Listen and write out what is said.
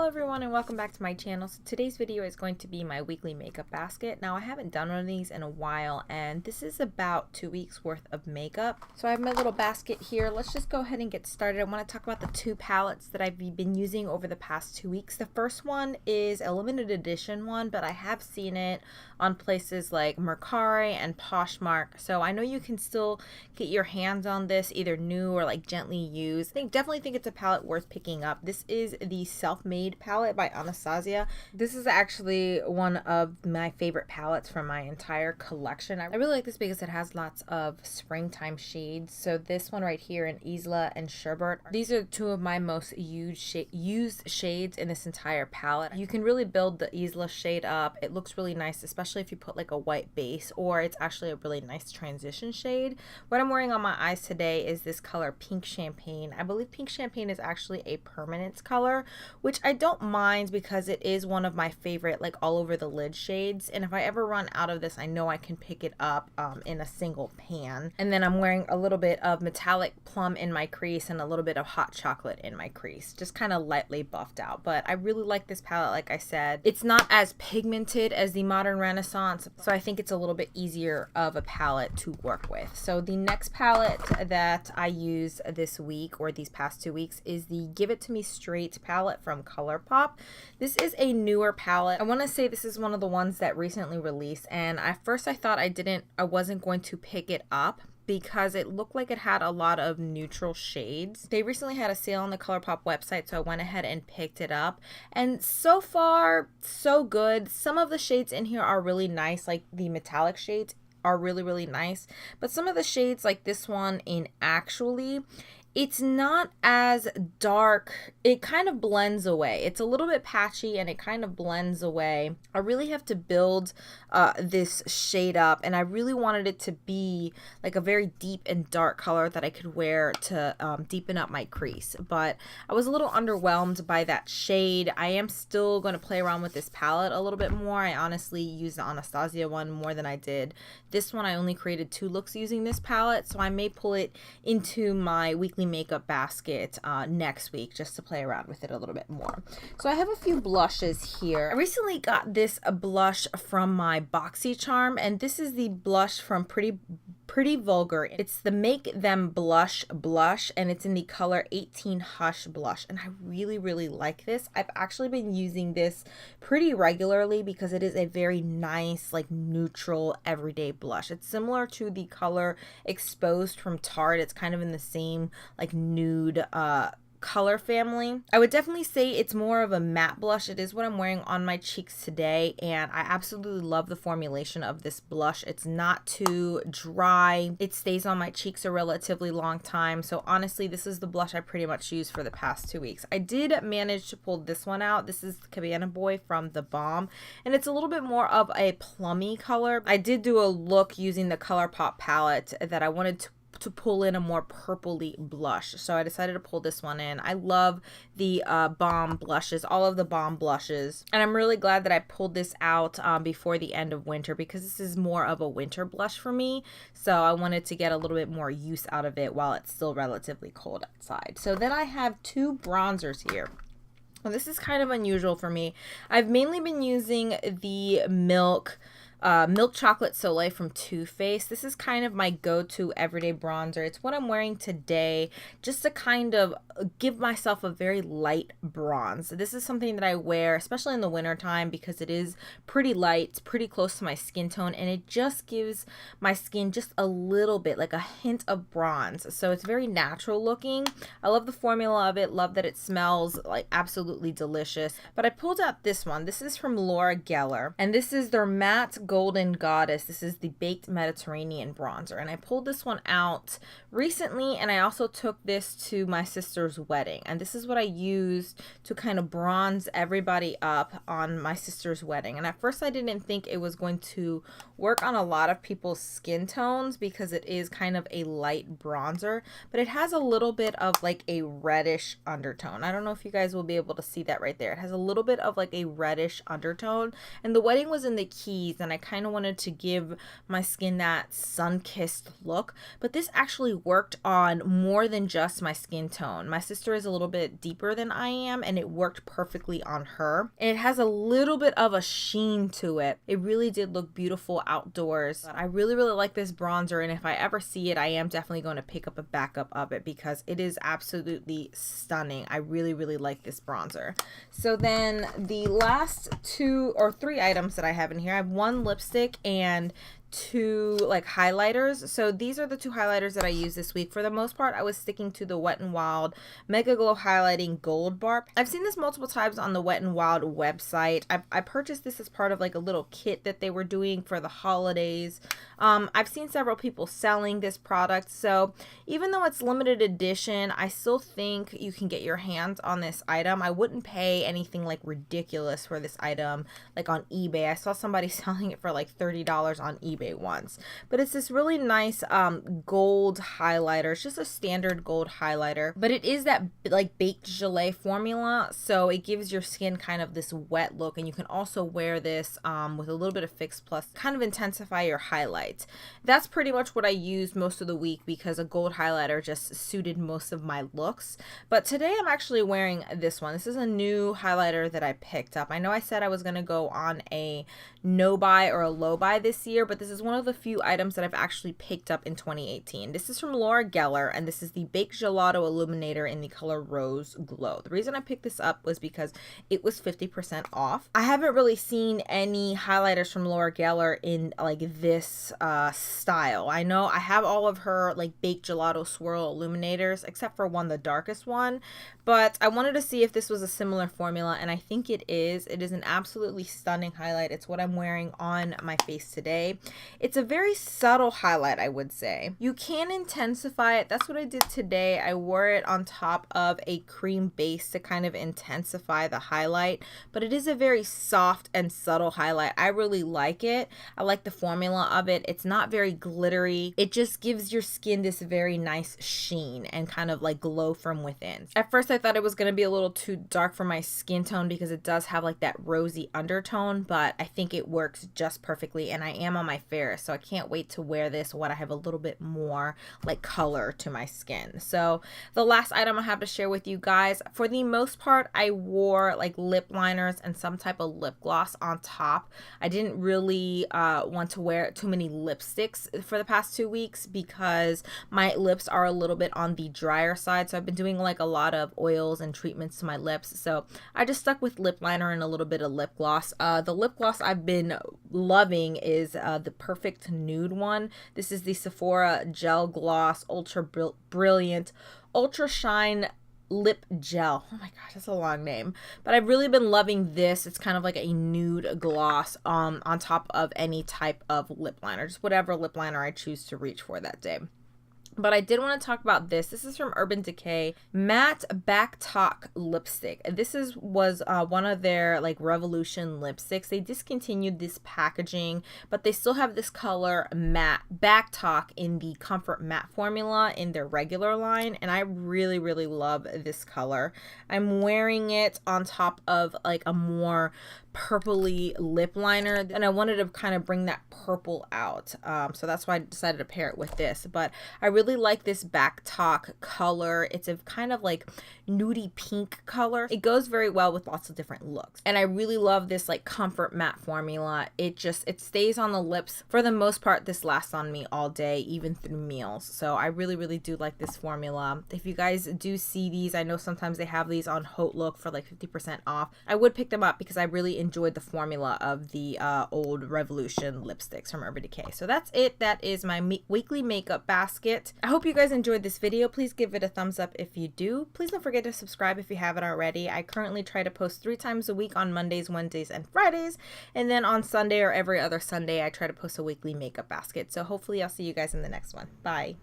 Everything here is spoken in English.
everyone and welcome back to my channel. So today's video is going to be my weekly makeup basket. Now I haven't done one of these in a while and this is about 2 weeks worth of makeup. So I have my little basket here. Let's just go ahead and get started. I want to talk about the two palettes that I've been using over the past 2 weeks. The first one is a limited edition one, but I have seen it on places like Mercari and Poshmark. So I know you can still get your hands on this either new or like gently used. Definitely think it's a palette worth picking up. This is the Self-Made palette by Anastasia. This is actually one of my favorite palettes from my entire collection. I really like this because it has lots of springtime shades. So this one right here in Isla and Sherbert, these are two of my most used shades in this entire palette. You can really build the Isla shade up. It looks really nice, especially if you put like a white base, or it's actually a really nice transition shade. What I'm wearing on my eyes today is this color Pink Champagne. I believe Pink Champagne is actually a permanence color, which I don't mind because it is one of my favorite like all over the lid shades, and if I ever run out of this I know I can pick it up in a single pan. And then I'm wearing a little bit of metallic plum in my crease and a little bit of hot chocolate in my crease, just kind of lightly buffed out. But I really like this palette. Like I said, it's not as pigmented as the Modern Renaissance, so I think it's a little bit easier of a palette to work with. So the next palette that I use this week or these past 2 weeks is the Give It To Me Straight palette from Colourpop. This is a newer palette. I want to say this is one of the ones that recently released, and at first I thought I wasn't going to pick it up because it looked like it had a lot of neutral shades. They recently had a sale on the Colourpop website, so I went ahead and picked it up. And so far, so good. Some of the shades in here are really nice, like the metallic shades are really nice. But some of the shades, like this one in Actually, it's not as dark. It kind of blends away. It's a little bit patchy and it kind of blends away. I really have to build this shade up, and I really wanted it to be like a very deep and dark color that I could wear to deepen up my crease. But I was a little underwhelmed by that shade. I am still going to play around with this palette a little bit more. I honestly used the Anastasia one more than I did this one. I only created 2 looks using this palette, so I may pull it into my weekly makeup basket next week just to play around with it a little bit more. So I have a few blushes here. I recently got this blush from my BoxyCharm, and this is the blush from Pretty Vulgar. It's the Make Them Blush, and it's in the color 18 Hush Blush, and I really like this. I've actually been using this pretty regularly because it is a very nice, like, neutral everyday blush. It's similar to the color Exposed from Tarte. It's kind of in the same like nude color family. I would definitely say it's more of a matte blush. It is what I'm wearing on my cheeks today, and I absolutely love the formulation of this blush. It's not too dry. It stays on my cheeks a relatively long time. So honestly, this is the blush I pretty much used for the past 2 weeks. I did manage to pull this one out. This is Cabana Boy from the Balm, and it's a little bit more of a plummy color. I did do a look using the Colourpop palette that I wanted to pull in a more purpley blush, so I decided to pull this one in. I love the Balm blushes, all of the Balm blushes, and I'm really glad that I pulled this out before the end of winter because this is more of a winter blush for me, so I wanted to get a little bit more use out of it while it's still relatively cold outside. So then I have 2 bronzers here. Well, this is kind of unusual for me. I've mainly been using the Milk Chocolate Soleil from Too Faced. This is kind of my go-to everyday bronzer. It's what I'm wearing today just to kind of give myself a very light bronze. This is something that I wear especially in the winter time because it is pretty light, it's pretty close to my skin tone, and it just gives my skin just a little bit, like a hint of bronze. So it's very natural looking. I love the formula of it, love that it smells like absolutely delicious. But I pulled out this one. This is from Gellar, and this is their matte Golden Goddess. This is the Baked Mediterranean bronzer, and I pulled this one out recently, and I also took this to my sister's wedding, and this is what I used to kind of bronze everybody up on my sister's wedding. And at first I didn't think it was going to work on a lot of people's skin tones because it is kind of a light bronzer, but it has a little bit of like a reddish undertone. I don't know if you guys will be able to see that right there. It has a little bit of like a reddish undertone, and the wedding was in the Keys, and I I kind of wanted to give my skin that sun-kissed look, but this actually worked on more than just my skin tone. My sister is a little bit deeper than I am, and it worked perfectly on her. And it has a little bit of a sheen to it. It really did look beautiful outdoors. But I really like this bronzer, and if I ever see it, I am definitely going to pick up a backup of it because it is absolutely stunning. I really like this bronzer. So then the last 2 or 3 items that I have in here, I have 1 lipstick and 2 like highlighters. So these are the 2 highlighters that I used this week. For the most part, I was sticking to the Wet n Wild Mega Glow Highlighting Gold Bar. I've seen this multiple times on the Wet n Wild website. I purchased this as part of like a little kit that they were doing for the holidays. I've seen several people selling this product, so even though it's limited edition, I still think you can get your hands on this item. I wouldn't pay anything like ridiculous for this item like on eBay. I saw somebody selling it for like $30 on eBay once, but it's this really nice gold highlighter. It's just a standard gold highlighter, but it is that like baked gelée formula, so it gives your skin kind of this wet look, and you can also wear this with a little bit of Fix Plus, kind of intensify your highlights. That's pretty much what I used most of the week because a gold highlighter just suited most of my looks. But today I'm actually wearing this one. This is a new highlighter that I picked up. I know I said I was going to go on a no buy or a low buy this year, but this is one of the few items that I've actually picked up in 2018. This is from Gellar, and this is the Baked Gelato Illuminator in the color Rose Glow. The reason I picked this up was because it was 50% off. I haven't really seen any highlighters from Gellar in like this style. I know I have all of her like Baked Gelato Swirl Illuminators except for one, the darkest one, but I wanted to see if this was a similar formula, and I think it is. It is an absolutely stunning highlight. It's what I'm wearing on my face today. It's a very subtle highlight, I would say. You can intensify it. That's what I did today. I wore it on top of a cream base to kind of intensify the highlight, but it is a very soft and subtle highlight. I really like it. I like the formula of it. It's not very glittery. It just gives your skin this very nice sheen and kind of like glow from within. At first I thought it was going to be a little too dark for my skin tone because it does have like that rosy undertone, but I think it works just perfectly, and I am on my fairest, so I can't wait to wear this when I have a little bit more like color to my skin. So the last item I have to share with you guys, for the most part I wore like lip liners and some type of lip gloss on top. I didn't really want to wear too many lipsticks for the past 2 weeks because my lips are a little bit on the drier side, so I've been doing like a lot of oils and treatments to my lips, so I just stuck with lip liner and a little bit of lip gloss. The lip gloss I've been loving is the Perfect Nude one. This is the Sephora Gel Gloss Ultra Brilliant Ultra Shine Lip Gel. Oh my gosh, that's a long name, but I've really been loving this. It's kind of like a nude gloss on top of any type of lip liner, just whatever lip liner I choose to reach for that day. But I did want to talk about this. This is from Urban Decay Matte Backtalk Lipstick. This was one of their like Revolution lipsticks. They discontinued this packaging, but they still have this color matte Backtalk in the Comfort Matte formula in their regular line, and I really love this color. I'm wearing it on top of like a more purpley lip liner, and I wanted to kind of bring that purple out, so that's why I decided to pair it with this. But I really like this Backtalk color. It's a kind of like nudie pink color. It goes very well with lots of different looks, and I really love this like Comfort Matte formula. It stays on the lips for the most part. This lasts on me all day, even through meals, so I really do like this formula. If you guys do see these, I know sometimes they have these on Haute Look for like 50% off. I would pick them up because I really enjoyed the formula of the old Revolution lipsticks from Urban Decay. So that's it. That is my weekly makeup basket. I hope you guys enjoyed this video. Please give it a thumbs up if you do. Please don't forget to subscribe if you haven't already. I currently try to post 3 times a week on Mondays, Wednesdays, and Fridays, and then on Sunday or every other Sunday I try to post a weekly makeup basket. So hopefully I'll see you guys in the next one. Bye.